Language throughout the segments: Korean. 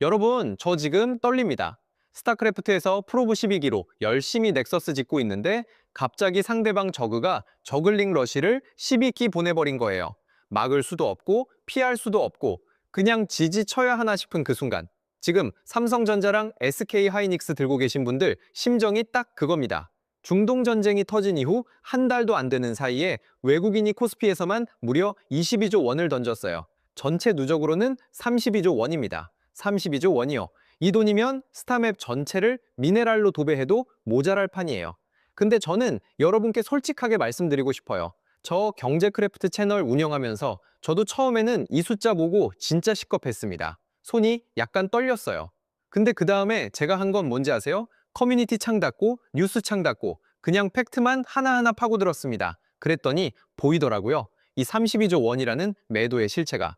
여러분, 저 지금 떨립니다. 스타크래프트에서 프로브 12기로 열심히 넥서스 짓고 있는데 갑자기 상대방 저그가 저글링 러시를 12기 보내버린 거예요. 막을 수도 없고 피할 수도 없고 그냥 지지쳐야 하나 싶은 그 순간. 지금 삼성전자랑 SK 하이닉스 들고 계신 분들 심정이 딱 그겁니다. 중동 전쟁이 터진 이후 한 달도 안 되는 사이에 외국인이 코스피에서만 무려 22조 원을 던졌어요. 전체 누적으로는 32조 원입니다. 32조 원이요. 이 돈이면 스타맵 전체를 미네랄로 도배해도 모자랄 판이에요. 근데 저는 여러분께 솔직하게 말씀드리고 싶어요. 저 경제크래프트 채널 운영하면서 저도 처음에는 이 숫자 보고 진짜 시겁했습니다. 손이 약간 떨렸어요. 근데 그 다음에 제가 한 건 뭔지 아세요? 커뮤니티 창 닫고 뉴스 창 닫고 그냥 팩트만 하나하나 파고들었습니다. 그랬더니 보이더라고요. 이 32조 원이라는 매도의 실체가.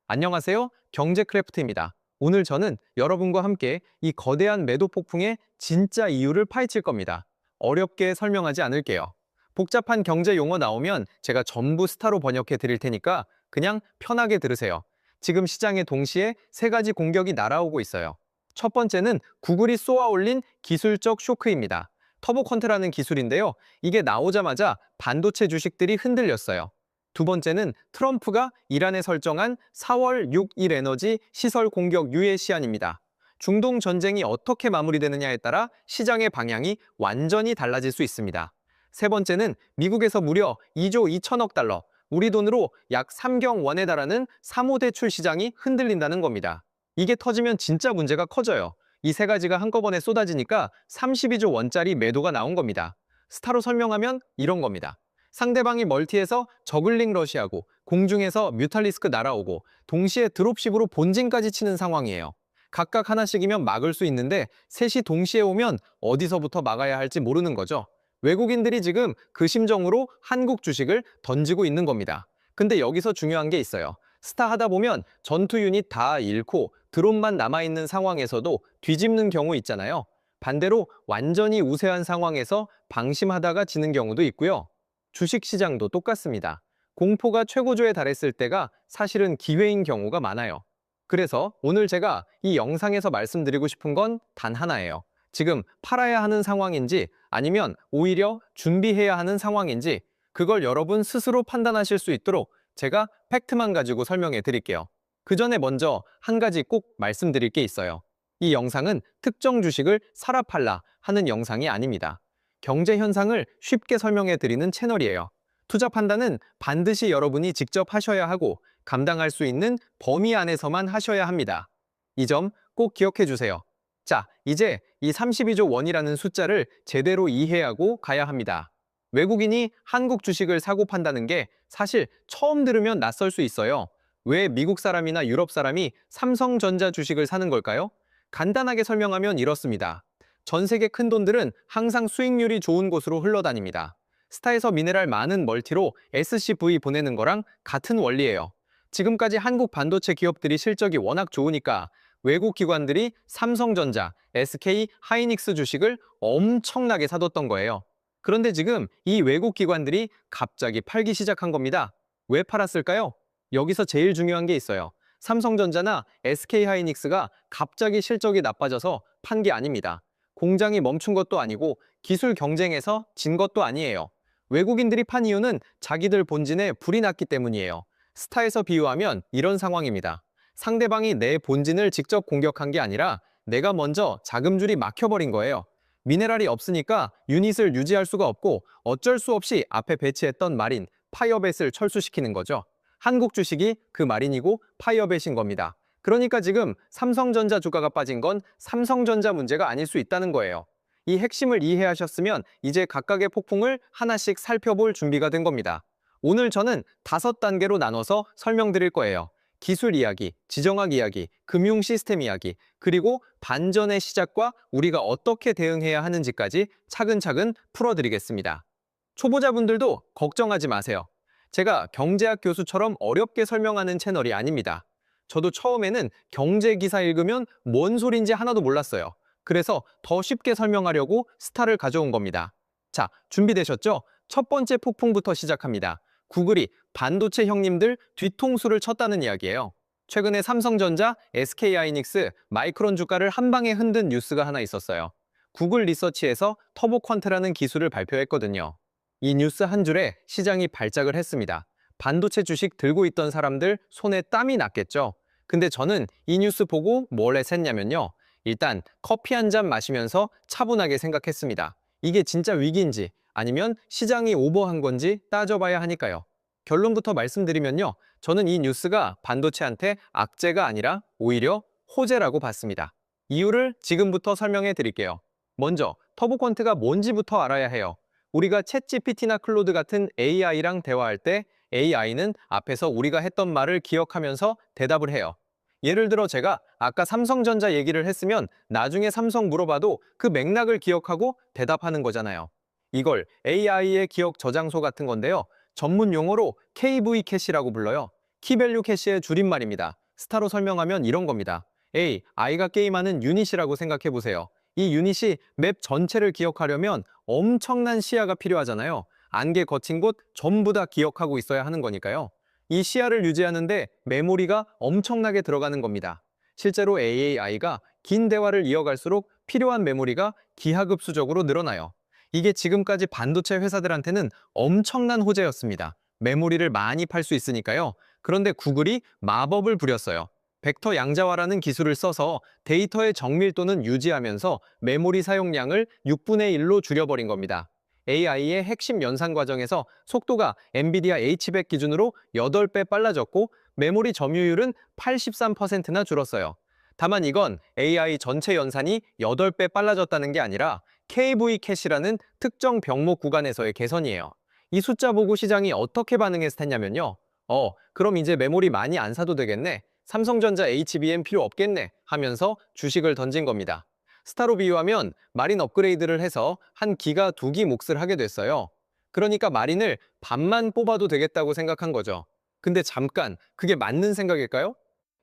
안녕하세요. 경제크래프트입니다. 오늘 저는 여러분과 함께 이 거대한 매도 폭풍의 진짜 이유를 파헤칠 겁니다. 어렵게 설명하지 않을게요. 복잡한 경제 용어 나오면 제가 전부 스타로 번역해 드릴 테니까 그냥 편하게 들으세요. 지금 시장에 동시에 세 가지 공격이 날아오고 있어요. 첫 번째는 구글이 쏘아 올린 기술적 쇼크입니다. 터보컨트라는 기술인데요. 이게 나오자마자 반도체 주식들이 흔들렸어요. 두 번째는 트럼프가 이란에 설정한 4월 6일 에너지 시설 공격 유예 시한입니다. 중동 전쟁이 어떻게 마무리되느냐에 따라 시장의 방향이 완전히 달라질 수 있습니다. 세 번째는 미국에서 무려 2조 2천억 달러, 우리 돈으로 약 3경 원에 달하는 3호 대출 시장이 흔들린다는 겁니다. 이게 터지면 진짜 문제가 커져요. 이 세 가지가 한꺼번에 쏟아지니까 32조 원짜리 매도가 나온 겁니다. 스타로 설명하면 이런 겁니다. 상대방이 멀티에서 저글링 러시하고 공중에서 뮤탈리스크 날아오고 동시에 드롭십으로 본진까지 치는 상황이에요. 각각 하나씩이면 막을 수 있는데 셋이 동시에 오면 어디서부터 막아야 할지 모르는 거죠. 외국인들이 지금 그 심정으로 한국 주식을 던지고 있는 겁니다. 근데 여기서 중요한 게 있어요. 스타 하다 보면 전투 유닛 다 잃고 드론만 남아있는 상황에서도 뒤집는 경우 있잖아요. 반대로 완전히 우세한 상황에서 방심하다가 지는 경우도 있고요. 주식시장도 똑같습니다. 공포가 최고조에 달했을 때가 사실은 기회인 경우가 많아요. 그래서 오늘 제가 이 영상에서 말씀드리고 싶은 건 단 하나예요. 지금 팔아야 하는 상황인지 아니면 오히려 준비해야 하는 상황인지 그걸 여러분 스스로 판단하실 수 있도록 제가 팩트만 가지고 설명해 드릴게요. 그 전에 먼저 한 가지 꼭 말씀드릴 게 있어요. 이 영상은 특정 주식을 사라 팔라 하는 영상이 아닙니다. 경제 현상을 쉽게 설명해 드리는 채널이에요. 투자 판단은 반드시 여러분이 직접 하셔야 하고 감당할 수 있는 범위 안에서만 하셔야 합니다. 이 점 꼭 기억해 주세요. 자, 이제 이 32조 원이라는 숫자를 제대로 이해하고 가야 합니다. 외국인이 한국 주식을 사고 판다는 게 사실 처음 들으면 낯설 수 있어요. 왜 미국 사람이나 유럽 사람이 삼성전자 주식을 사는 걸까요? 간단하게 설명하면 이렇습니다. 전 세계 큰 돈들은 항상 수익률이 좋은 곳으로 흘러다닙니다. 스타에서 미네랄 많은 멀티로 SCV 보내는 거랑 같은 원리예요. 지금까지 한국 반도체 기업들이 실적이 워낙 좋으니까 외국 기관들이 삼성전자, SK 하이닉스 주식을 엄청나게 사뒀던 거예요. 그런데 지금 이 외국 기관들이 갑자기 팔기 시작한 겁니다. 왜 팔았을까요? 여기서 제일 중요한 게 있어요. 삼성전자나 SK 하이닉스가 갑자기 실적이 나빠져서 판 게 아닙니다. 공장이 멈춘 것도 아니고 기술 경쟁에서 진 것도 아니에요. 외국인들이 판 이유는 자기들 본진에 불이 났기 때문이에요. 스타에서 비유하면 이런 상황입니다. 상대방이 내 본진을 직접 공격한 게 아니라 내가 먼저 자금줄이 막혀버린 거예요. 미네랄이 없으니까 유닛을 유지할 수가 없고 어쩔 수 없이 앞에 배치했던 마린, 파이어벳을 철수시키는 거죠. 한국 주식이 그 마린이고 파이어벳인 겁니다. 그러니까 지금 삼성전자 주가가 빠진 건 삼성전자 문제가 아닐 수 있다는 거예요. 이 핵심을 이해하셨으면 이제 각각의 폭풍을 하나씩 살펴볼 준비가 된 겁니다. 오늘 저는 5단계로 나눠서 설명드릴 거예요. 기술 이야기, 지정학 이야기, 금융 시스템 이야기, 그리고 반전의 시작과 우리가 어떻게 대응해야 하는지까지 차근차근 풀어드리겠습니다. 초보자분들도 걱정하지 마세요. 제가 경제학 교수처럼 어렵게 설명하는 채널이 아닙니다. 저도 처음에는 경제 기사 읽으면 뭔 소린지 하나도 몰랐어요. 그래서 더 쉽게 설명하려고 스타를 가져온 겁니다. 자, 준비되셨죠? 첫 번째 폭풍부터 시작합니다. 구글이 반도체 형님들 뒤통수를 쳤다는 이야기예요. 최근에 삼성전자, SK하이닉스, 마이크론 주가를 한 방에 흔든 뉴스가 하나 있었어요. 구글 리서치에서 터보 퀀트라는 기술을 발표했거든요. 이 뉴스 한 줄에 시장이 발작을 했습니다. 반도체 주식 들고 있던 사람들 손에 땀이 났겠죠. 근데 저는 이 뉴스 보고 뭘 했냐면요. 일단 커피 한 잔 마시면서 차분하게 생각했습니다. 이게 진짜 위기인지 아니면 시장이 오버한 건지 따져봐야 하니까요. 결론부터 말씀드리면요. 저는 이 뉴스가 반도체한테 악재가 아니라 오히려 호재라고 봤습니다. 이유를 지금부터 설명해 드릴게요. 먼저 터보 퀀트가 뭔지부터 알아야 해요. 우리가 챗 GPT나 클로드 같은 AI랑 대화할 때 AI는 앞에서 우리가 했던 말을 기억하면서 대답을 해요. 예를 들어 제가 아까 삼성전자 얘기를 했으면 나중에 삼성 물어봐도 그 맥락을 기억하고 대답하는 거잖아요. 이걸 AI의 기억 저장소 같은 건데요. 전문 용어로 KV 캐시라고 불러요. 키밸류 캐시의 줄임말입니다. 스타로 설명하면 이런 겁니다. A가 게임하는 유닛이라고 생각해 보세요. 이 유닛이 맵 전체를 기억하려면 엄청난 시야가 필요하잖아요. 안개 거친 곳 전부 다 기억하고 있어야 하는 거니까요. 이 시야를 유지하는데 메모리가 엄청나게 들어가는 겁니다. 실제로 AI가 긴 대화를 이어갈수록 필요한 메모리가 기하급수적으로 늘어나요. 이게 지금까지 반도체 회사들한테는 엄청난 호재였습니다. 메모리를 많이 팔 수 있으니까요. 그런데 구글이 마법을 부렸어요. 벡터 양자화라는 기술을 써서 데이터의 정밀도는 유지하면서 메모리 사용량을 6분의 1로 줄여버린 겁니다. AI의 핵심 연산 과정에서 속도가 엔비디아 H100 기준으로 8배 빨라졌고 메모리 점유율은 83%나 줄었어요. 다만 이건 AI 전체 연산이 8배 빨라졌다는 게 아니라 KV 캐시라는 특정 병목 구간에서의 개선이에요. 이 숫자 보고 시장이 어떻게 반응했냐면요. 그럼 이제 메모리 많이 안 사도 되겠네. 삼성전자 HBM 필요 없겠네 하면서 주식을 던진 겁니다. 스타로 비유하면 마린 업그레이드를 해서 한 기가 두 기 몫을 하게 됐어요. 그러니까 마린을 반만 뽑아도 되겠다고 생각한 거죠. 근데 잠깐, 그게 맞는 생각일까요?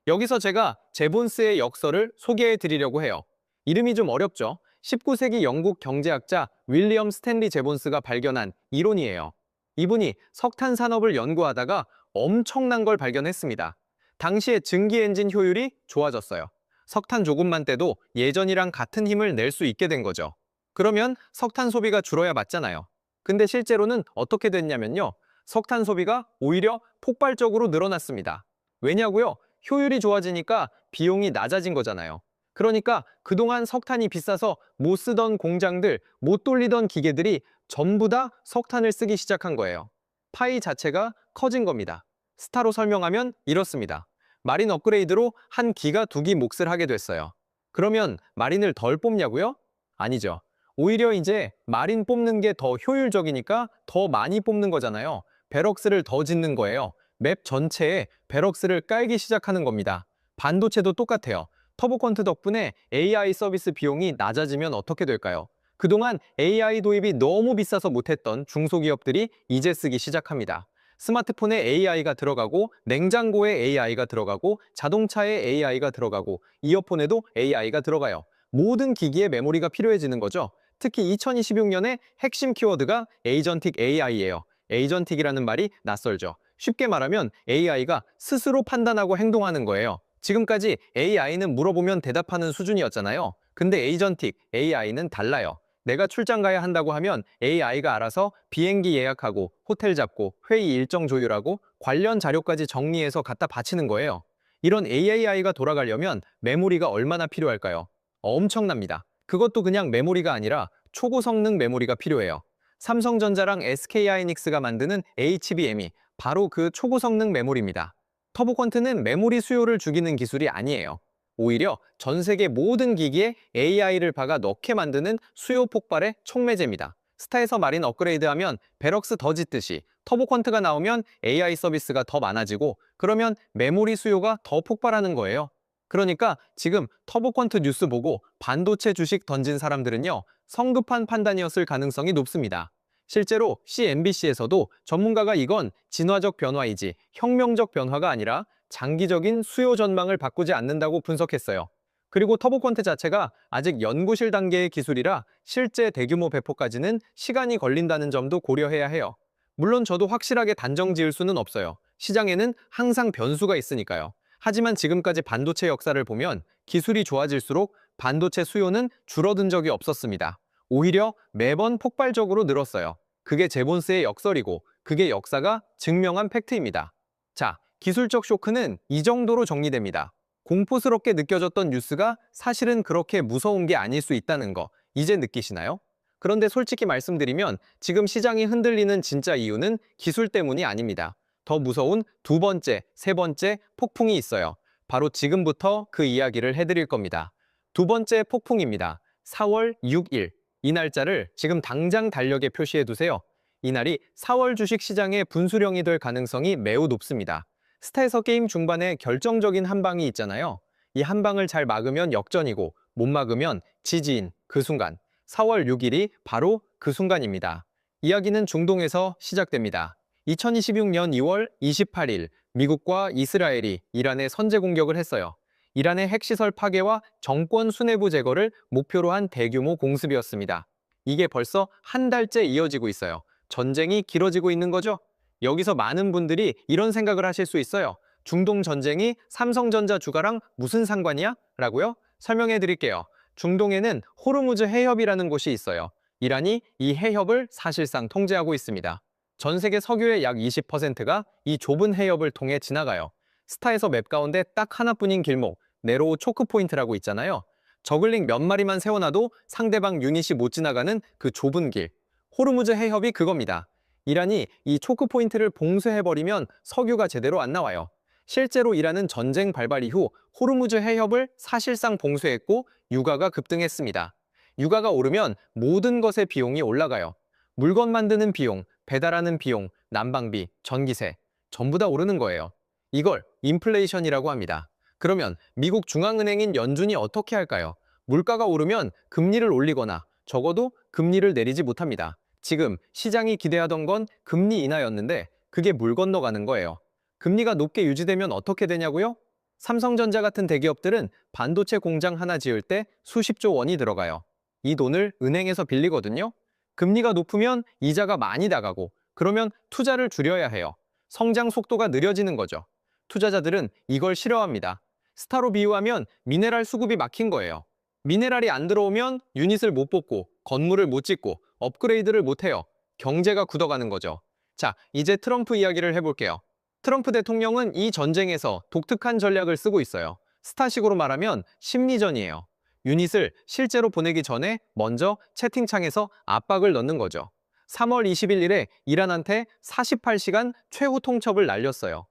여기서 제가 제본스의 역설을 소개해 드리려고 해요. 이름이 좀 어렵죠? 19세기 영국 경제학자 윌리엄 스탠리 제본스가 발견한 이론이에요. 이분이 석탄 산업을 연구하다가 엄청난 걸 발견했습니다. 당시의 증기 엔진 효율이 좋아졌어요. 석탄 조금만 떼도 예전이랑 같은 힘을 낼 수 있게 된 거죠. 그러면 석탄 소비가 줄어야 맞잖아요. 근데 실제로는 어떻게 됐냐면요. 석탄 소비가 오히려 폭발적으로 늘어났습니다. 왜냐고요? 효율이 좋아지니까 비용이 낮아진 거잖아요. 그러니까 그동안 석탄이 비싸서 못 쓰던 공장들, 못 돌리던 기계들이 전부 다 석탄을 쓰기 시작한 거예요. 파이 자체가 커진 겁니다. 스타로 설명하면 이렇습니다. 마린 업그레이드로 한 기가 두 기 몫을 하게 됐어요. 그러면 마린을 덜 뽑냐고요? 아니죠. 오히려 이제 마린 뽑는 게 더 효율적이니까 더 많이 뽑는 거잖아요. 베럭스를 더 짓는 거예요. 맵 전체에 베럭스를 깔기 시작하는 겁니다. 반도체도 똑같아요. 터보퀀트 덕분에 AI 서비스 비용이 낮아지면 어떻게 될까요? 그동안 AI 도입이 너무 비싸서 못했던 중소기업들이 이제 쓰기 시작합니다. 스마트폰에 AI가 들어가고 냉장고에 AI가 들어가고 자동차에 AI가 들어가고 이어폰에도 AI가 들어가요. 모든 기기에 메모리가 필요해지는 거죠. 특히 2026년에 핵심 키워드가 에이전틱 AI예요. 에이전틱이라는 말이 낯설죠. 쉽게 말하면 AI가 스스로 판단하고 행동하는 거예요. 지금까지 AI는 물어보면 대답하는 수준이었잖아요. 근데 에이전틱 AI는 달라요. 내가 출장 가야 한다고 하면 AI가 알아서 비행기 예약하고 호텔 잡고 회의 일정 조율하고 관련 자료까지 정리해서 갖다 바치는 거예요. 이런 AI가 돌아가려면 메모리가 얼마나 필요할까요? 엄청납니다. 그것도 그냥 메모리가 아니라 초고성능 메모리가 필요해요. 삼성전자랑 SK하이닉스가 만드는 HBM이 바로 그 초고성능 메모리입니다. 터보퀀트는 메모리 수요를 죽이는 기술이 아니에요. 오히려 전 세계 모든 기기에 AI를 박아 넣게 만드는 수요 폭발의 촉매제입니다. 스타에서 마린 업그레이드하면 베럭스 더 짓듯이 터보퀀트가 나오면 AI 서비스가 더 많아지고 그러면 메모리 수요가 더 폭발하는 거예요. 그러니까 지금 터보퀀트 뉴스 보고 반도체 주식 던진 사람들은요, 성급한 판단이었을 가능성이 높습니다. 실제로 CNBC에서도 전문가가 이건 진화적 변화이지 혁명적 변화가 아니라 장기적인 수요 전망을 바꾸지 않는다고 분석했어요. 그리고 터보퀀트 자체가 아직 연구실 단계의 기술이라 실제 대규모 배포까지는 시간이 걸린다는 점도 고려해야 해요. 물론 저도 확실하게 단정 지을 수는 없어요. 시장에는 항상 변수가 있으니까요. 하지만 지금까지 반도체 역사를 보면 기술이 좋아질수록 반도체 수요는 줄어든 적이 없었습니다. 오히려 매번 폭발적으로 늘었어요. 그게 제본스의 역설이고 그게 역사가 증명한 팩트입니다. 자, 기술적 쇼크는 이 정도로 정리됩니다. 공포스럽게 느껴졌던 뉴스가 사실은 그렇게 무서운 게 아닐 수 있다는 거, 이제 느끼시나요? 그런데 솔직히 말씀드리면 지금 시장이 흔들리는 진짜 이유는 기술 때문이 아닙니다. 더 무서운 두 번째, 세 번째 폭풍이 있어요. 바로 지금부터 그 이야기를 해드릴 겁니다. 두 번째 폭풍입니다. 4월 6일. 이 날짜를 지금 당장 달력에 표시해 두세요. 이날이 4월 주식시장의 분수령이 될 가능성이 매우 높습니다. 스타에서 게임 중반에 결정적인 한 방이 있잖아요. 이 한 방을 잘 막으면 역전이고 못 막으면 지지인 그 순간. 4월 6일이 바로 그 순간입니다. 이야기는 중동에서 시작됩니다. 2026년 2월 28일 미국과 이스라엘이 이란에 선제 공격을 했어요. 이란의 핵시설 파괴와 정권 수뇌부 제거를 목표로 한 대규모 공습이었습니다. 이게 벌써 한 달째 이어지고 있어요. 전쟁이 길어지고 있는 거죠? 여기서 많은 분들이 이런 생각을 하실 수 있어요. 중동 전쟁이 삼성전자 주가랑 무슨 상관이야? 라고요? 설명해 드릴게요. 중동에는 호르무즈 해협이라는 곳이 있어요. 이란이 이 해협을 사실상 통제하고 있습니다. 전 세계 석유의 약 20%가 이 좁은 해협을 통해 지나가요. 스타에서 맵 가운데 딱 하나뿐인 길목, 네로우 초크 포인트라고 있잖아요. 저글링 몇 마리만 세워놔도 상대방 유닛이 못 지나가는 그 좁은 길. 호르무즈 해협이 그겁니다. 이란이 이 초크 포인트를 봉쇄해버리면 석유가 제대로 안 나와요. 실제로 이란은 전쟁 발발 이후 호르무즈 해협을 사실상 봉쇄했고 유가가 급등했습니다. 유가가 오르면 모든 것의 비용이 올라가요. 물건 만드는 비용, 배달하는 비용, 난방비, 전기세 전부 다 오르는 거예요. 이걸 인플레이션이라고 합니다. 그러면 미국 중앙은행인 연준이 어떻게 할까요? 물가가 오르면 금리를 올리거나 적어도 금리를 내리지 못합니다. 지금 시장이 기대하던 건 금리 인하였는데 그게 물 건너가는 거예요. 금리가 높게 유지되면 어떻게 되냐고요? 삼성전자 같은 대기업들은 반도체 공장 하나 지을 때 수십조 원이 들어가요. 이 돈을 은행에서 빌리거든요. 금리가 높으면 이자가 많이 나가고 그러면 투자를 줄여야 해요. 성장 속도가 느려지는 거죠. 투자자들은 이걸 싫어합니다. 스타로 비유하면 미네랄 수급이 막힌 거예요. 미네랄이 안 들어오면 유닛을 못 뽑고 건물을 못 짓고 업그레이드를 못 해요. 경제가 굳어가는 거죠. 자, 이제 트럼프 이야기를 해볼게요. 트럼프 대통령은 이 전쟁에서 독특한 전략을 쓰고 있어요. 스타식으로 말하면 심리전이에요. 유닛을 실제로 보내기 전에 먼저 채팅창에서 압박을 넣는 거죠. 3월 21일에 이란한테 48시간 최후 통첩을 날렸어요.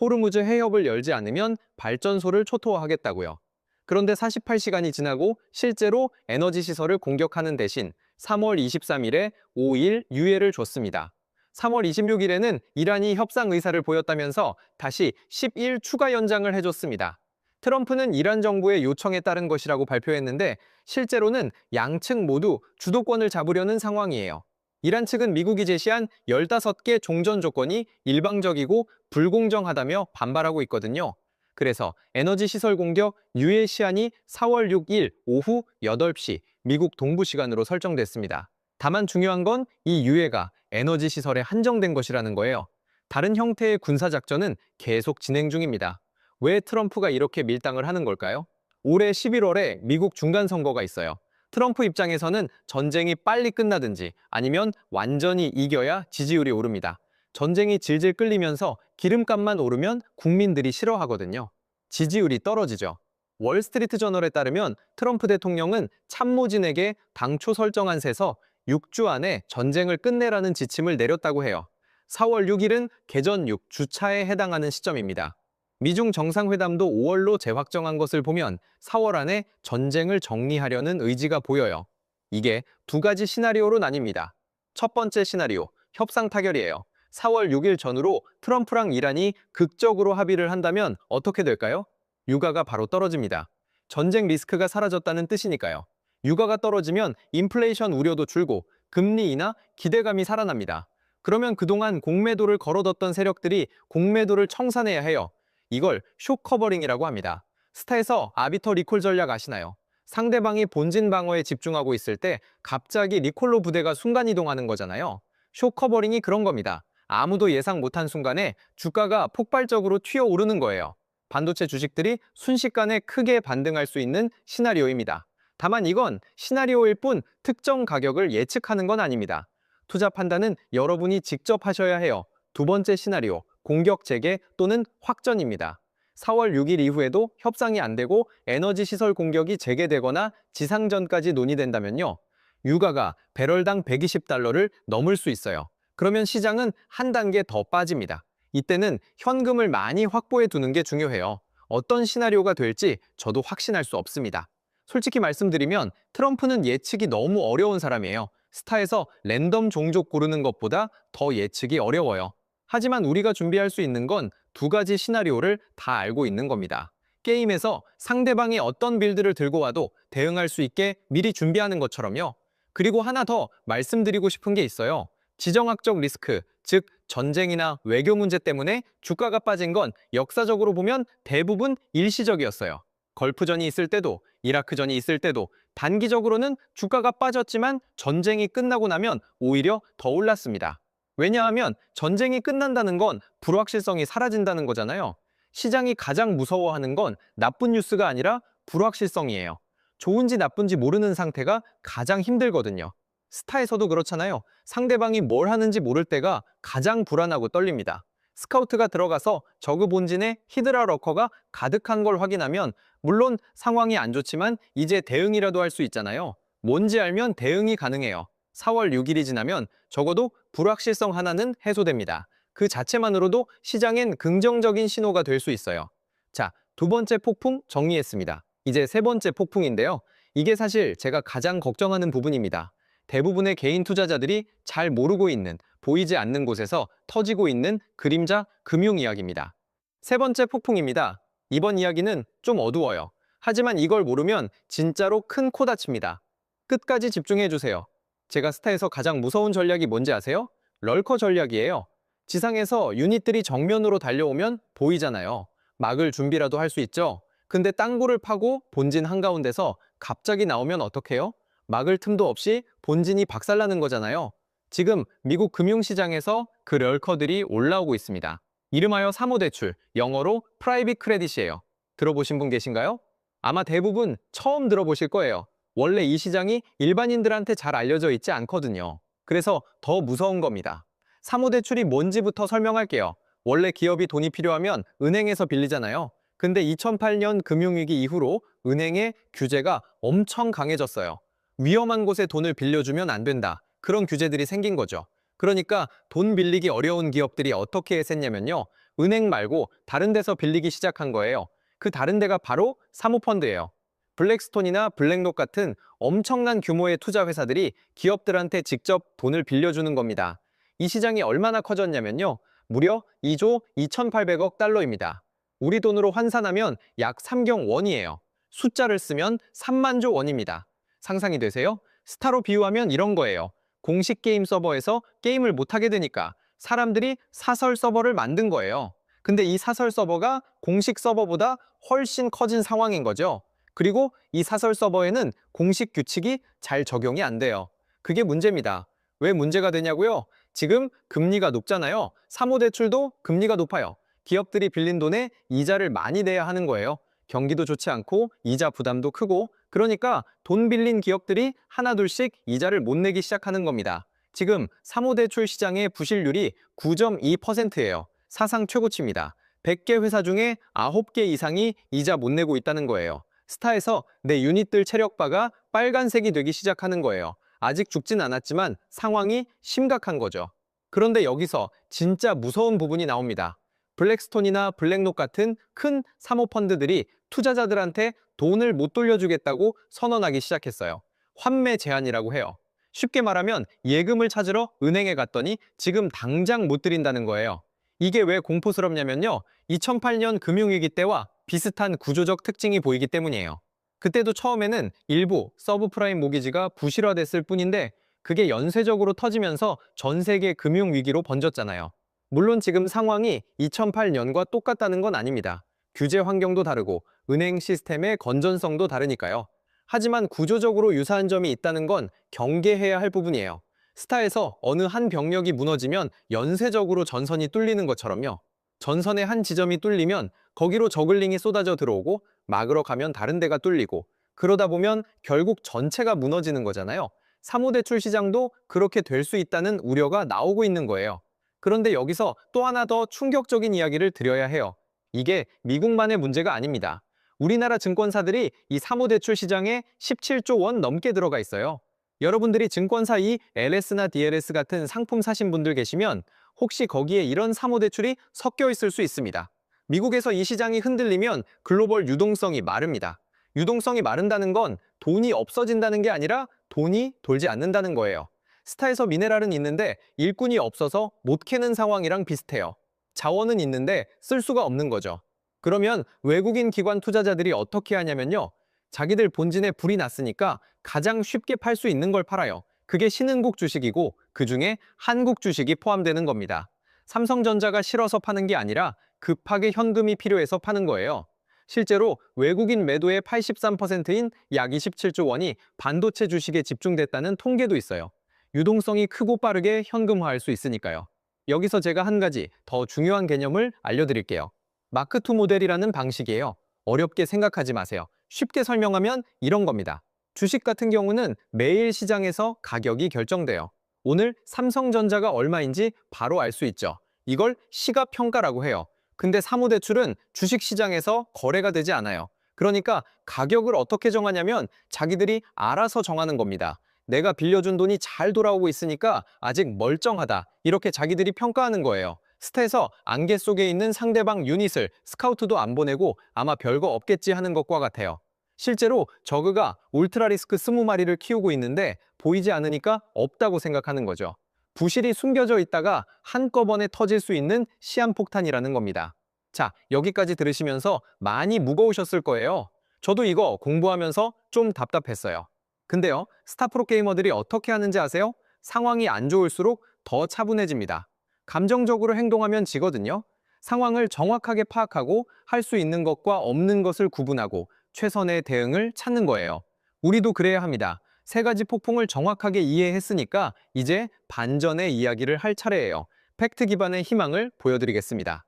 호르무즈 해협을 열지 않으면 발전소를 초토화하겠다고요. 그런데 48시간이 지나고 실제로 에너지 시설을 공격하는 대신 3월 23일에 5일 유예를 줬습니다. 3월 26일에는 이란이 협상 의사를 보였다면서 다시 10일 추가 연장을 해줬습니다. 트럼프는 이란 정부의 요청에 따른 것이라고 발표했는데 실제로는 양측 모두 주도권을 잡으려는 상황이에요. 이란 측은 미국이 제시한 15개 종전 조건이 일방적이고 불공정하다며 반발하고 있거든요. 그래서 에너지 시설 공격 유예 시한이 4월 6일 오후 8시 미국 동부 시간으로 설정됐습니다. 다만 중요한 건 이 유예가 에너지 시설에 한정된 것이라는 거예요. 다른 형태의 군사작전은 계속 진행 중입니다. 왜 트럼프가 이렇게 밀당을 하는 걸까요? 올해 11월에 미국 중간선거가 있어요. 트럼프 입장에서는 전쟁이 빨리 끝나든지 아니면 완전히 이겨야 지지율이 오릅니다. 전쟁이 질질 끌리면서 기름값만 오르면 국민들이 싫어하거든요. 지지율이 떨어지죠. 월스트리트 저널에 따르면 트럼프 대통령은 참모진에게 당초 설정한 세서 6주 안에 전쟁을 끝내라는 지침을 내렸다고 해요. 4월 6일은 개전 6주차에 해당하는 시점입니다. 미중 정상회담도 5월로 재확정한 것을 보면 4월 안에 전쟁을 정리하려는 의지가 보여요. 이게 두 가지 시나리오로 나뉩니다. 첫 번째 시나리오, 협상 타결이에요. 4월 6일 전후로 트럼프랑 이란이 극적으로 합의를 한다면 어떻게 될까요? 유가가 바로 떨어집니다. 전쟁 리스크가 사라졌다는 뜻이니까요. 유가가 떨어지면 인플레이션 우려도 줄고 금리 인하 기대감이 살아납니다. 그러면 그동안 공매도를 걸어뒀던 세력들이 공매도를 청산해야 해요. 이걸 쇼 커버링이라고 합니다. 스타에서 아비터 리콜 전략 아시나요? 상대방이 본진 방어에 집중하고 있을 때 갑자기 리콜로 부대가 순간이동하는 거잖아요. 쇼 커버링이 그런 겁니다. 아무도 예상 못한 순간에 주가가 폭발적으로 튀어오르는 거예요. 반도체 주식들이 순식간에 크게 반등할 수 있는 시나리오입니다. 다만 이건 시나리오일 뿐 특정 가격을 예측하는 건 아닙니다. 투자 판단은 여러분이 직접 하셔야 해요. 두 번째 시나리오, 공격 재개 또는 확전입니다. 4월 6일 이후에도 협상이 안 되고 에너지 시설 공격이 재개되거나 지상전까지 논의된다면요. 유가가 배럴당 120달러를 넘을 수 있어요. 그러면 시장은 한 단계 더 빠집니다. 이때는 현금을 많이 확보해 두는 게 중요해요. 어떤 시나리오가 될지 저도 확신할 수 없습니다. 솔직히 말씀드리면 트럼프는 예측이 너무 어려운 사람이에요. 스타에서 랜덤 종족 고르는 것보다 더 예측이 어려워요. 하지만 우리가 준비할 수 있는 건 두 가지 시나리오를 다 알고 있는 겁니다. 게임에서 상대방이 어떤 빌드를 들고 와도 대응할 수 있게 미리 준비하는 것처럼요. 그리고 하나 더 말씀드리고 싶은 게 있어요. 지정학적 리스크, 즉 전쟁이나 외교 문제 때문에 주가가 빠진 건 역사적으로 보면 대부분 일시적이었어요. 걸프전이 있을 때도, 이라크전이 있을 때도 단기적으로는 주가가 빠졌지만 전쟁이 끝나고 나면 오히려 더 올랐습니다. 왜냐하면 전쟁이 끝난다는 건 불확실성이 사라진다는 거잖아요. 시장이 가장 무서워하는 건 나쁜 뉴스가 아니라 불확실성이에요. 좋은지 나쁜지 모르는 상태가 가장 힘들거든요. 스타에서도 그렇잖아요. 상대방이 뭘 하는지 모를 때가 가장 불안하고 떨립니다. 스카우트가 들어가서 저그 본진에 히드라 러커가 가득한 걸 확인하면 물론 상황이 안 좋지만 이제 대응이라도 할 수 있잖아요. 뭔지 알면 대응이 가능해요. 4월 6일이 지나면 적어도 불확실성 하나는 해소됩니다. 그 자체만으로도 시장엔 긍정적인 신호가 될 수 있어요. 자, 두 번째 폭풍 정리했습니다. 이제 세 번째 폭풍인데요. 이게 사실 제가 가장 걱정하는 부분입니다. 대부분의 개인 투자자들이 잘 모르고 있는, 보이지 않는 곳에서 터지고 있는 그림자 금융 이야기입니다. 세 번째 폭풍입니다. 이번 이야기는 좀 어두워요. 하지만 이걸 모르면 진짜로 큰 코 다칩니다. 끝까지 집중해 주세요. 제가 스타에서 가장 무서운 전략이 뭔지 아세요? 럴커 전략이에요. 지상에서 유닛들이 정면으로 달려오면 보이잖아요. 막을 준비라도 할 수 있죠? 근데 땅굴을 파고 본진 한가운데서 갑자기 나오면 어떡해요? 막을 틈도 없이 본진이 박살나는 거잖아요. 지금 미국 금융시장에서 그 럴커들이 올라오고 있습니다. 이름하여 사모대출, 영어로 프라이빗 크레딧이에요. 들어보신 분 계신가요? 아마 대부분 처음 들어보실 거예요. 원래 이 시장이 일반인들한테 잘 알려져 있지 않거든요. 그래서 더 무서운 겁니다. 사모대출이 뭔지부터 설명할게요. 원래 기업이 돈이 필요하면 은행에서 빌리잖아요. 근데 2008년 금융위기 이후로 은행의 규제가 엄청 강해졌어요. 위험한 곳에 돈을 빌려주면 안 된다. 그런 규제들이 생긴 거죠. 그러니까 돈 빌리기 어려운 기업들이 어떻게 했냐면요. 은행 말고 다른 데서 빌리기 시작한 거예요. 그 다른 데가 바로 사모펀드예요. 블랙스톤이나 블랙록 같은 엄청난 규모의 투자 회사들이 기업들한테 직접 돈을 빌려주는 겁니다. 이 시장이 얼마나 커졌냐면요. 무려 2조 2,800억 달러입니다. 우리 돈으로 환산하면 약 3경 원이에요. 숫자를 쓰면 3만조 원입니다. 상상이 되세요? 스타로 비유하면 이런 거예요. 공식 게임 서버에서 게임을 못하게 되니까 사람들이 사설 서버를 만든 거예요. 근데 이 사설 서버가 공식 서버보다 훨씬 커진 상황인 거죠. 그리고 이 사설 서버에는 공식 규칙이 잘 적용이 안 돼요. 그게 문제입니다. 왜 문제가 되냐고요? 지금 금리가 높잖아요. 사모대출도 금리가 높아요. 기업들이 빌린 돈에 이자를 많이 내야 하는 거예요. 경기도 좋지 않고 이자 부담도 크고 그러니까 돈 빌린 기업들이 하나둘씩 이자를 못 내기 시작하는 겁니다. 지금 사모대출 시장의 부실률이 9.2%예요. 사상 최고치입니다. 100개 회사 중에 9개 이상이 이자 못 내고 있다는 거예요. 스타에서 내 유닛들 체력바가 빨간색이 되기 시작하는 거예요. 아직 죽진 않았지만 상황이 심각한 거죠. 그런데 여기서 진짜 무서운 부분이 나옵니다. 블랙스톤이나 블랙록 같은 큰 사모펀드들이 투자자들한테 돈을 못 돌려주겠다고 선언하기 시작했어요. 환매 제한이라고 해요. 쉽게 말하면 예금을 찾으러 은행에 갔더니 지금 당장 못 드린다는 거예요. 이게 왜 공포스럽냐면요. 2008년 금융위기 때와 비슷한 구조적 특징이 보이기 때문이에요. 그때도 처음에는 일부 서브프라임 모기지가 부실화됐을 뿐인데 그게 연쇄적으로 터지면서 전 세계 금융위기로 번졌잖아요. 물론 지금 상황이 2008년과 똑같다는 건 아닙니다. 규제 환경도 다르고 은행 시스템의 건전성도 다르니까요. 하지만 구조적으로 유사한 점이 있다는 건 경계해야 할 부분이에요. 스타에서 어느 한 병력이 무너지면 연쇄적으로 전선이 뚫리는 것처럼요. 전선의 한 지점이 뚫리면 거기로 저글링이 쏟아져 들어오고 막으러 가면 다른 데가 뚫리고 그러다 보면 결국 전체가 무너지는 거잖아요. 사무대출 시장도 그렇게 될 수 있다는 우려가 나오고 있는 거예요. 그런데 여기서 또 하나 더 충격적인 이야기를 드려야 해요. 이게 미국만의 문제가 아닙니다. 우리나라 증권사들이 이 사무대출 시장에 17조 원 넘게 들어가 있어요. 여러분들이 증권사 이 LS나 DLS 같은 상품 사신 분들 계시면 혹시 거기에 이런 사모대출이 섞여 있을 수 있습니다. 미국에서 이 시장이 흔들리면 글로벌 유동성이 마릅니다. 유동성이 마른다는 건 돈이 없어진다는 게 아니라 돈이 돌지 않는다는 거예요. 스타에서 미네랄은 있는데 일꾼이 없어서 못 캐는 상황이랑 비슷해요. 자원은 있는데 쓸 수가 없는 거죠. 그러면 외국인 기관 투자자들이 어떻게 하냐면요. 자기들 본진에 불이 났으니까 가장 쉽게 팔 수 있는 걸 팔아요. 그게 신흥국 주식이고 그중에 한국 주식이 포함되는 겁니다. 삼성전자가 싫어서 파는 게 아니라 급하게 현금이 필요해서 파는 거예요. 실제로 외국인 매도의 83%인 약 27조 원이 반도체 주식에 집중됐다는 통계도 있어요. 유동성이 크고 빠르게 현금화할 수 있으니까요. 여기서 제가 한 가지 더 중요한 개념을 알려드릴게요. 마크2 모델이라는 방식이에요. 어렵게 생각하지 마세요. 쉽게 설명하면 이런 겁니다. 주식 같은 경우는 매일 시장에서 가격이 결정돼요. 오늘 삼성전자가 얼마인지 바로 알 수 있죠. 이걸 시가평가라고 해요. 근데 사무대출은 주식시장에서 거래가 되지 않아요. 그러니까 가격을 어떻게 정하냐면 자기들이 알아서 정하는 겁니다. 내가 빌려준 돈이 잘 돌아오고 있으니까 아직 멀쩡하다. 이렇게 자기들이 평가하는 거예요. 스탯에서 안개 속에 있는 상대방 유닛을 스카우트도 안 보내고 아마 별거 없겠지 하는 것과 같아요. 실제로 저그가 울트라 리스크 20마리를 키우고 있는데 보이지 않으니까 없다고 생각하는 거죠. 부실이 숨겨져 있다가 한꺼번에 터질 수 있는 시한폭탄이라는 겁니다. 자, 여기까지 들으시면서 많이 무거우셨을 거예요. 저도 이거 공부하면서 좀 답답했어요. 근데요, 스타 프로게이머들이 어떻게 하는지 아세요? 상황이 안 좋을수록 더 차분해집니다. 감정적으로 행동하면 지거든요. 상황을 정확하게 파악하고 할 수 있는 것과 없는 것을 구분하고 최선의 대응을 찾는 거예요. 우리도 그래야 합니다. 세 가지 폭풍을 정확하게 이해했으니까 이제 반전의 이야기를 할 차례예요. 팩트 기반의 희망을 보여드리겠습니다.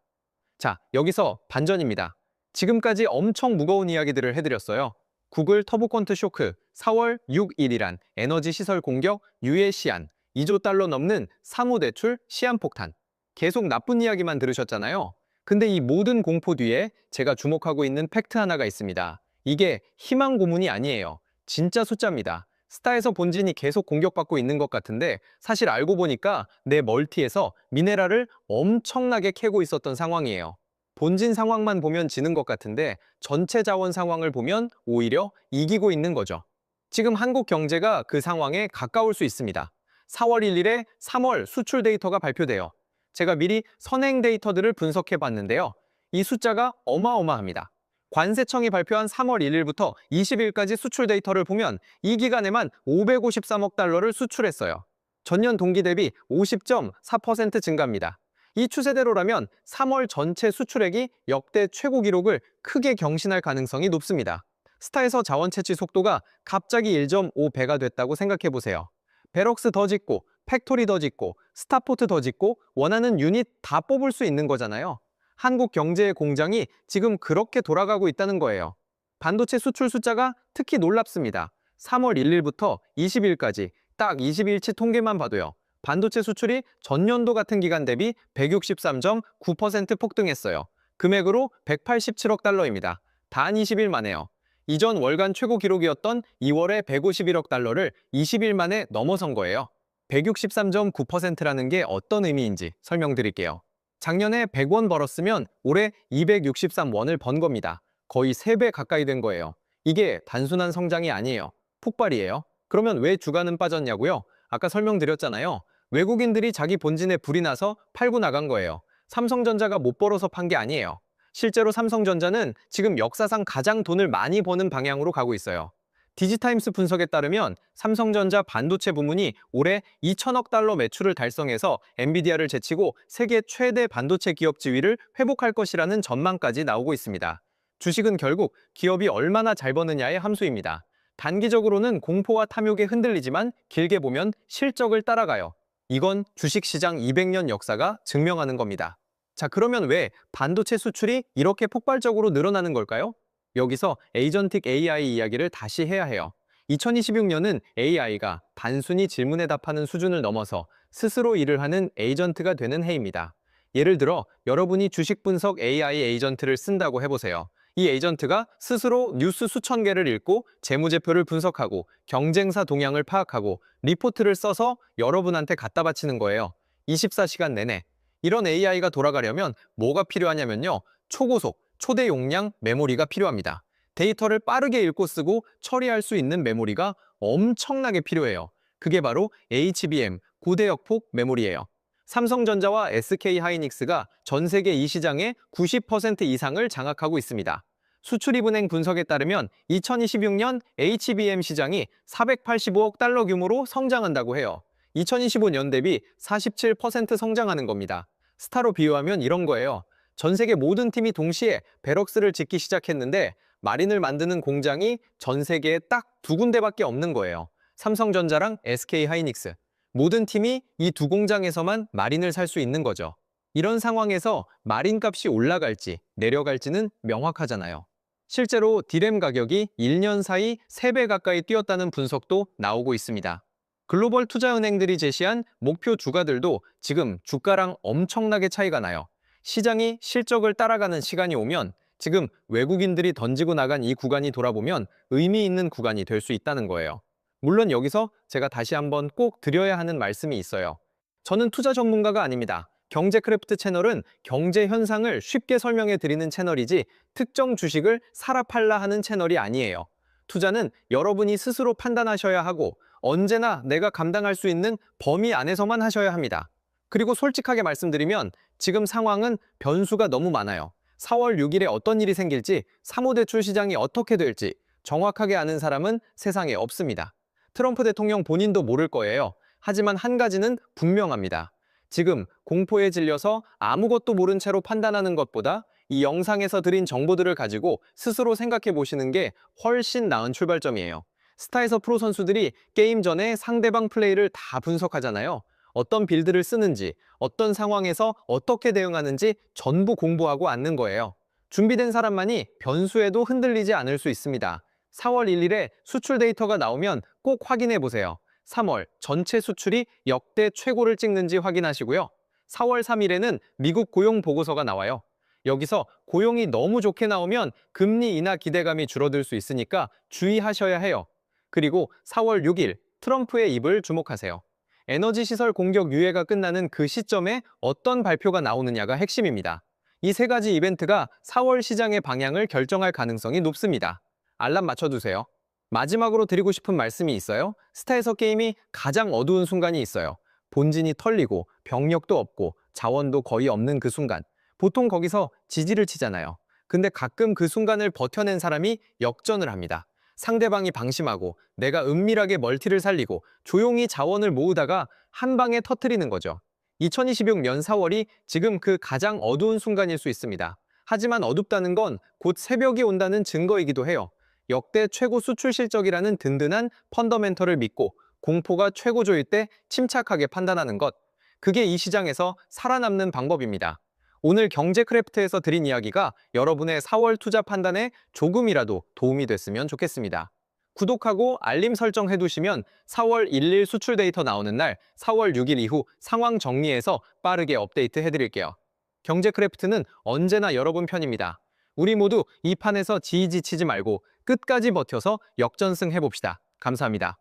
자, 여기서 반전입니다. 지금까지 엄청 무거운 이야기들을 해드렸어요. 구글 터보컨트 쇼크, 4월 6일이란 에너지 시설 공격, 유예 시한, 2조 달러 넘는 사무대출 시한폭탄. 계속 나쁜 이야기만 들으셨잖아요. 근데 이 모든 공포 뒤에 제가 주목하고 있는 팩트 하나가 있습니다. 이게 희망 고문이 아니에요. 진짜 숫자입니다. 스타에서 본진이 계속 공격받고 있는 것 같은데 사실 알고 보니까 내 멀티에서 미네랄을 엄청나게 캐고 있었던 상황이에요. 본진 상황만 보면 지는 것 같은데 전체 자원 상황을 보면 오히려 이기고 있는 거죠. 지금 한국 경제가 그 상황에 가까울 수 있습니다. 4월 1일에 3월 수출 데이터가 발표돼요. 제가 미리 선행 데이터들을 분석해 봤는데요. 이 숫자가 어마어마합니다. 관세청이 발표한 3월 1일부터 20일까지 수출 데이터를 보면 이 기간에만 553억 달러를 수출했어요. 전년 동기 대비 50.4% 증가입니다. 이 추세대로라면 3월 전체 수출액이 역대 최고 기록을 크게 경신할 가능성이 높습니다. 스타에서 자원 채취 속도가 갑자기 1.5배가 됐다고 생각해 보세요. 베럭스 더 짓고, 팩토리 더 짓고, 스타포트 더 짓고 원하는 유닛 다 뽑을 수 있는 거잖아요. 한국 경제의 공장이 지금 그렇게 돌아가고 있다는 거예요. 반도체 수출 숫자가 특히 놀랍습니다. 3월 1일부터 20일까지 딱 20일치 통계만 봐도요. 반도체 수출이 전년도 같은 기간 대비 163.9% 폭등했어요. 금액으로 187억 달러입니다. 단 20일 만에요. 이전 월간 최고 기록이었던 2월에 151억 달러를 20일 만에 넘어선 거예요. 163.9%라는 게 어떤 의미인지 설명드릴게요. 작년에 100원 벌었으면 올해 263원을 번 겁니다. 거의 3배 가까이 된 거예요. 이게 단순한 성장이 아니에요. 폭발이에요. 그러면 왜 주가는 빠졌냐고요? 아까 설명드렸잖아요. 외국인들이 자기 본진에 불이 나서 팔고 나간 거예요. 삼성전자가 못 벌어서 판 게 아니에요. 실제로 삼성전자는 지금 역사상 가장 돈을 많이 버는 방향으로 가고 있어요. 디지타임스 분석에 따르면 삼성전자 반도체 부문이 올해 2천억 달러 매출을 달성해서 엔비디아를 제치고 세계 최대 반도체 기업 지위를 회복할 것이라는 전망까지 나오고 있습니다. 주식은 결국 기업이 얼마나 잘 버느냐의 함수입니다. 단기적으로는 공포와 탐욕에 흔들리지만 길게 보면 실적을 따라가요. 이건 주식시장 200년 역사가 증명하는 겁니다. 자, 그러면 왜 반도체 수출이 이렇게 폭발적으로 늘어나는 걸까요? 여기서 에이전틱 AI 이야기를 다시 해야 해요. 2026년은 AI가 단순히 질문에 답하는 수준을 넘어서 스스로 일을 하는 에이전트가 되는 해입니다. 예를 들어 여러분이 주식 분석 AI 에이전트를 쓴다고 해보세요. 이 에이전트가 스스로 뉴스 수천 개를 읽고 재무제표를 분석하고 경쟁사 동향을 파악하고 리포트를 써서 여러분한테 갖다 바치는 거예요. 24시간 내내. 이런 AI가 돌아가려면 뭐가 필요하냐면요. 초고속, 초대 용량 메모리가 필요합니다. 데이터를 빠르게 읽고 쓰고 처리할 수 있는 메모리가 엄청나게 필요해요. 그게 바로 HBM, 고대역폭 메모리예요. 삼성전자와 SK하이닉스가 전 세계 이 시장의 90% 이상을 장악하고 있습니다. 수출입은행 분석에 따르면 2026년 HBM 시장이 485억 달러 규모로 성장한다고 해요. 2025년 대비 47% 성장하는 겁니다. 스타로 비유하면 이런 거예요. 전 세계 모든 팀이 동시에 베럭스를 짓기 시작했는데 마린을 만드는 공장이 전 세계에 딱 두 군데밖에 없는 거예요. 삼성전자랑 SK하이닉스. 모든 팀이 이 두 공장에서만 마린을 살 수 있는 거죠. 이런 상황에서 마린 값이 올라갈지 내려갈지는 명확하잖아요. 실제로 디램 가격이 1년 사이 3배 가까이 뛰었다는 분석도 나오고 있습니다. 글로벌 투자은행들이 제시한 목표 주가들도 지금 주가랑 엄청나게 차이가 나요. 시장이 실적을 따라가는 시간이 오면 지금 외국인들이 던지고 나간 이 구간이 돌아보면 의미 있는 구간이 될 수 있다는 거예요. 물론 여기서 제가 다시 한번 꼭 드려야 하는 말씀이 있어요. 저는 투자 전문가가 아닙니다. 경제크래프트 채널은 경제 현상을 쉽게 설명해 드리는 채널이지 특정 주식을 사라 팔라 하는 채널이 아니에요. 투자는 여러분이 스스로 판단하셔야 하고 언제나 내가 감당할 수 있는 범위 안에서만 하셔야 합니다. 그리고 솔직하게 말씀드리면 지금 상황은 변수가 너무 많아요. 4월 6일에 어떤 일이 생길지, 사모대출 시장이 어떻게 될지 정확하게 아는 사람은 세상에 없습니다. 트럼프 대통령 본인도 모를 거예요. 하지만 한 가지는 분명합니다. 지금 공포에 질려서 아무것도 모른 채로 판단하는 것보다 이 영상에서 드린 정보들을 가지고 스스로 생각해 보시는 게 훨씬 나은 출발점이에요. 스타에서 프로 선수들이 게임 전에 상대방 플레이를 다 분석하잖아요. 어떤 빌드를 쓰는지, 어떤 상황에서 어떻게 대응하는지 전부 공부하고 앉는 거예요. 준비된 사람만이 변수에도 흔들리지 않을 수 있습니다. 4월 1일에 수출 데이터가 나오면 꼭 확인해 보세요. 3월 전체 수출이 역대 최고를 찍는지 확인하시고요. 4월 3일에는 미국 고용 보고서가 나와요. 여기서 고용이 너무 좋게 나오면 금리 인하 기대감이 줄어들 수 있으니까 주의하셔야 해요. 그리고 4월 6일 트럼프의 입을 주목하세요. 에너지 시설 공격 유예가 끝나는 그 시점에 어떤 발표가 나오느냐가 핵심입니다. 이 세 가지 이벤트가 4월 시장의 방향을 결정할 가능성이 높습니다. 알람 맞춰두세요. 마지막으로 드리고 싶은 말씀이 있어요. 스타에서 게임이 가장 어두운 순간이 있어요. 본진이 털리고 병력도 없고 자원도 거의 없는 그 순간. 보통 거기서 지지를 치잖아요. 근데 가끔 그 순간을 버텨낸 사람이 역전을 합니다. 상대방이 방심하고 내가 은밀하게 멀티를 살리고 조용히 자원을 모으다가 한 방에 터트리는 거죠. 2026년 4월이 지금 그 가장 어두운 순간일 수 있습니다. 하지만 어둡다는 건 곧 새벽이 온다는 증거이기도 해요. 역대 최고 수출 실적이라는 든든한 펀더멘털을 믿고 공포가 최고조일 때 침착하게 판단하는 것. 그게 이 시장에서 살아남는 방법입니다. 오늘 경제크래프트에서 드린 이야기가 여러분의 4월 투자 판단에 조금이라도 도움이 됐으면 좋겠습니다. 구독하고 알림 설정 해두시면 4월 1일 수출 데이터 나오는 날 4월 6일 이후 상황 정리해서 빠르게 업데이트 해드릴게요. 경제크래프트는 언제나 여러분 편입니다. 우리 모두 이 판에서 지치지 말고 끝까지 버텨서 역전승 해봅시다. 감사합니다.